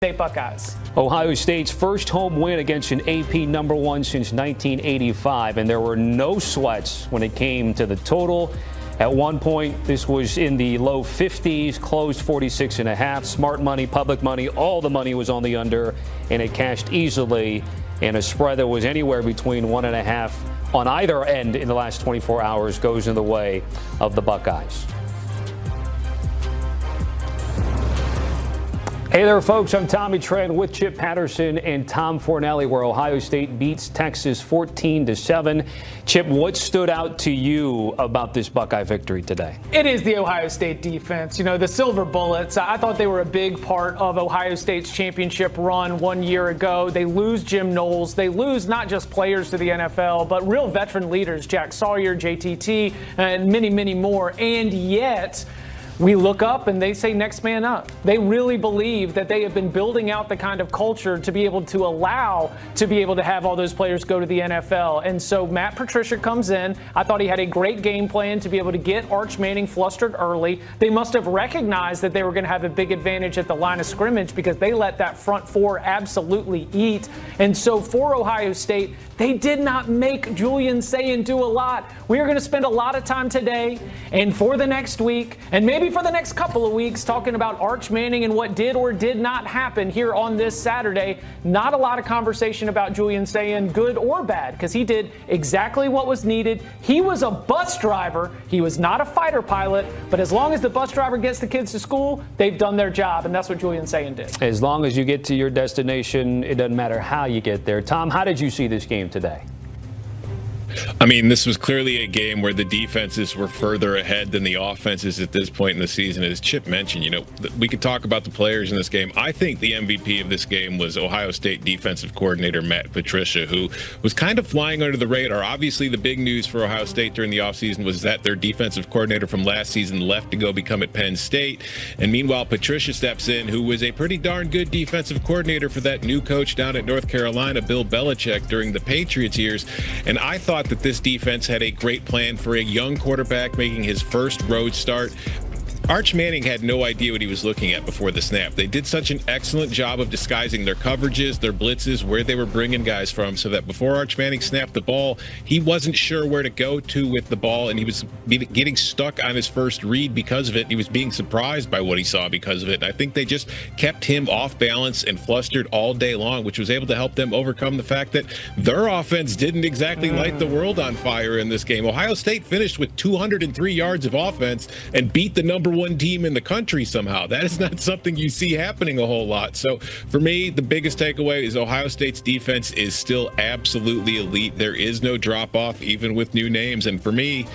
State Buckeyes. Ohio State's first home win against an AP number one since 1985, and there were no sweats when it came to the total. At one point, this was in the low 50s, closed 46.5. Smart money, public money, all the money was on the under, and it cashed easily in a spread that was anywhere between 1.5 on either end in the last 24 hours goes in the way of the Buckeyes. Hey there, folks. I'm Tommy Tran with Chip Patterson and Tom Fornelli, where Ohio State beats Texas 14-7. Chip, what stood out to you about this Buckeye victory today? It is the Ohio State defense. You know, the Silver Bullets, I thought they were a big part of Ohio State's championship run 1 year ago. They lose Jim Knowles. They lose not just players to the NFL, but real veteran leaders, Jack Sawyer, JTT, and many, many more. And yet, we look up and they say next man up. They really believe that they have been building out the kind of culture to be able to allow to be able to have all those players go to the NFL. And so Matt Patricia comes in. I thought he had a great game plan to be able to get Arch Manning flustered early. They must have recognized that they were going to have a big advantage at the line of scrimmage because they let that front four absolutely eat. And so for Ohio State, they did not make Julian Sayin do a lot. We are going to spend a lot of time today and for the next week and maybe for the next couple of weeks talking about Arch Manning and what did or did not happen here on this Saturday. Not a lot of conversation about Julian Sayin, good or bad, because he did exactly what was needed. He was a bus driver. He was not a fighter pilot, but as long as the bus driver gets the kids to school, they've done their job, and that's what Julian Sayin did. As long as you get to your destination, it doesn't matter how you get there. Tom, how did you see this game today? I mean, this was clearly a game where the defenses were further ahead than the offenses at this point in the season. As Chip mentioned, you know, we could talk about the players in this game. I think the MVP of this game was Ohio State defensive coordinator Matt Patricia, who was kind of flying under the radar. Obviously, the big news for Ohio State during the offseason was that their defensive coordinator from last season left to go become at Penn State. And meanwhile, Patricia steps in, who was a pretty darn good defensive coordinator for that new coach down at North Carolina, Bill Belichick, during the Patriots years. And I thought that this defense had a great plan for a young quarterback making his first road start. Arch Manning had no idea what he was looking at before the snap. They did such an excellent job of disguising their coverages, their blitzes, where they were bringing guys from, so that before Arch Manning snapped the ball, he wasn't sure where to go to with the ball, and he was getting stuck on his first read because of it. He was being surprised by what he saw because of it. And I think they just kept him off balance and flustered all day long, which was able to help them overcome the fact that their offense didn't exactly light the world on fire in this game. Ohio State finished with 203 yards of offense and beat the number one team in the country somehow. That is not something you see happening a whole lot. So for me, the biggest takeaway is Ohio State's defense is still absolutely elite. There is no drop off, even with new names. And for me,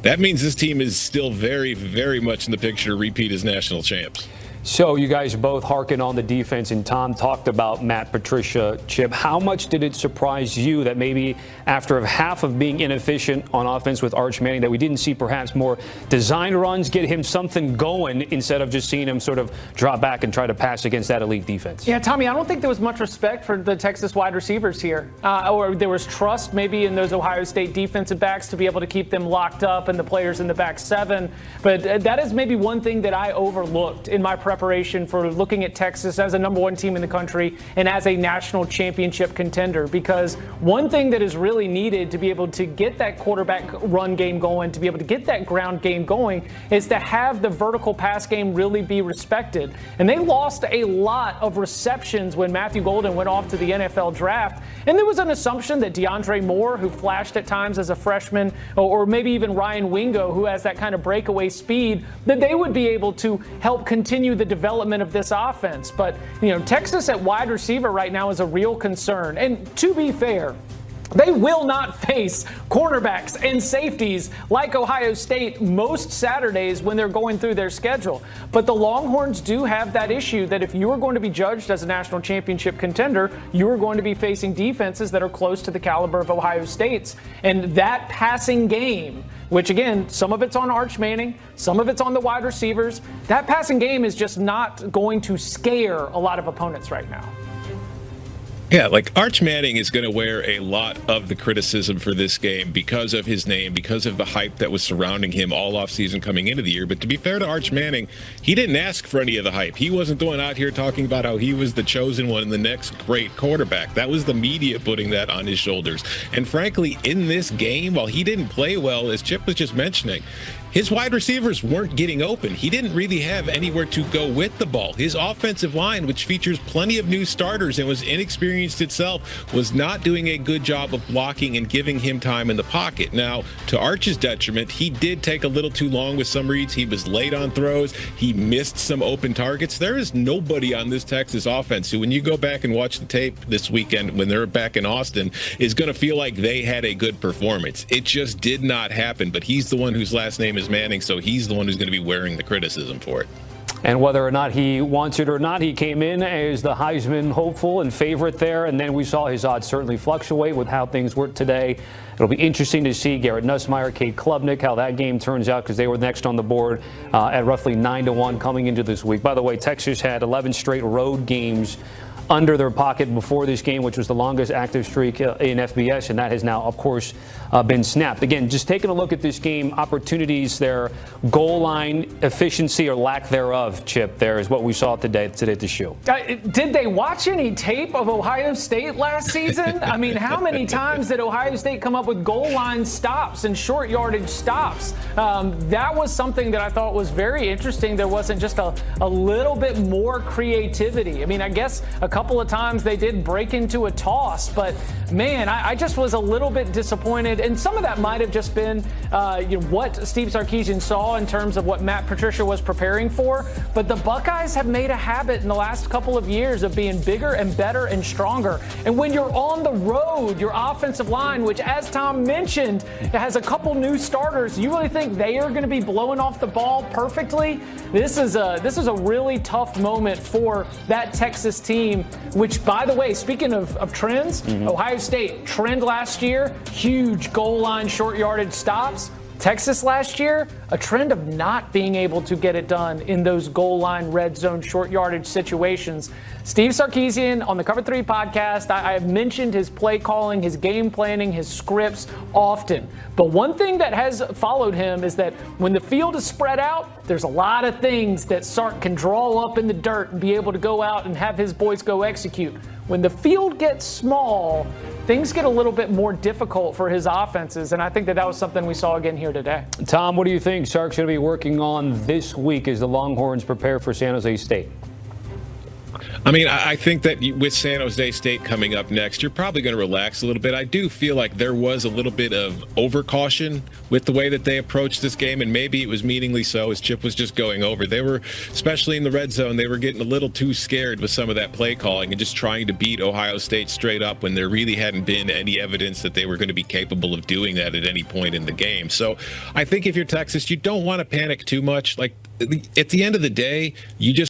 that means this team is still very, very much in the picture to repeat as national champs. So you guys both harken on the defense, and Tom talked about Matt Patricia. Chip, how much did it surprise you that maybe after half of being inefficient on offense with Arch Manning, that we didn't see perhaps more design runs, get him something going instead of just seeing him sort of drop back and try to pass against that elite defense? Yeah, Tommy, I don't think there was much respect for the Texas wide receivers here, or there was trust maybe in those Ohio State defensive backs to be able to keep them locked up and the players in the back seven. But that is maybe one thing that I overlooked in my preparation for looking at Texas as a number one team in the country and as a national championship contender, because one thing that is really needed to be able to get that quarterback run game going, to be able to get that ground game going, is to have the vertical pass game really be respected. And they lost a lot of receptions when Matthew Golden went off to the NFL draft. And there was an assumption that DeAndre Moore, who flashed at times as a freshman, or maybe even Ryan Wingo, who has that kind of breakaway speed, that they would be able to help continue the development of this offense. But, you know, Texas at wide receiver right now is a real concern. And to be fair, they will not face cornerbacks and safeties like Ohio State most Saturdays when they're going through their schedule. But the Longhorns do have that issue that if you are going to be judged as a national championship contender, you are going to be facing defenses that are close to the caliber of Ohio State's. And that passing game, which again, some of it's on Arch Manning, some of it's on the wide receivers, that passing game is just not going to scare a lot of opponents right now. Yeah, like Arch Manning is going to wear a lot of the criticism for this game because of his name, because of the hype that was surrounding him all offseason coming into the year. But to be fair to Arch Manning, he didn't ask for any of the hype. He wasn't the one out here talking about how he was the chosen one and the next great quarterback. That was the media putting that on his shoulders. And frankly, in this game, while he didn't play well, as Chip was just mentioning, his wide receivers weren't getting open. He didn't really have anywhere to go with the ball. His offensive line, which features plenty of new starters and was inexperienced itself, was not doing a good job of blocking and giving him time in the pocket. Now, to Arch's detriment, he did take a little too long with some reads. He was late on throws. He missed some open targets. There is nobody on this Texas offense who, when you go back and watch the tape this weekend when they're back in Austin, is going to feel like they had a good performance. It just did not happen, but he's the one whose last name is Manning, so he's the one who's going to be wearing the criticism for it. And whether or not he wants it or not, he came in as the Heisman hopeful and favorite there, and then we saw his odds certainly fluctuate with how things work today. It'll be interesting to see Garrett Nussmeier, Cade Klubnik, how that game turns out, because they were next on the board at roughly 9-1 coming into this week. By the way, Texas had 11 straight road games under their pocket before this game, which was the longest active streak in FBS, and that has now, of course, been snapped. Again, just taking a look at this game, opportunities there, goal line efficiency or lack thereof, Chip, there is what we saw today at the show. Did they watch any tape of Ohio State last season? I mean, how many times did Ohio State come up with goal line stops and short yardage stops? That was something that I thought was very interesting. There wasn't just a little bit more creativity. I mean, I guess a couple of times they did break into a toss, but man, I just was a little bit disappointed. And some of that might have just been what Steve Sarkisian saw in terms of what Matt Patricia was preparing for. But the Buckeyes have made a habit in the last couple of years of being bigger and better and stronger. And when you're on the road, your offensive line, which as Tom mentioned, has a couple new starters, you really think they are going to be blowing off the ball perfectly? This is a really tough moment for that Texas team, which, by the way, speaking of trends, Ohio State trend last year, huge goal line short yardage stops. Texas last year, a trend of not being able to get it done in those goal line red zone short yardage situations. Steve Sarkisian on the Cover 3 podcast, I have mentioned his play calling, his game planning, his scripts often. But one thing that has followed him is that when the field is spread out, there's a lot of things that Sark can draw up in the dirt and be able to go out and have his boys go execute. When the field gets small, things get a little bit more difficult for his offenses, and I think that was something we saw again here today. Tom, what do you think Sark's going to be working on this week as the Longhorns prepare for San Jose State? I mean, I think that with San Jose State coming up next, you're probably going to relax a little bit. I do feel like there was a little bit of overcaution with the way that they approached this game, and maybe it was meaningly so, as Chip was just going over. They were, especially in the red zone, they were getting a little too scared with some of that play calling and just trying to beat Ohio State straight up when there really hadn't been any evidence that they were going to be capable of doing that at any point in the game. So I think if you're Texas, you don't want to panic too much. Like, at the end of the day, you just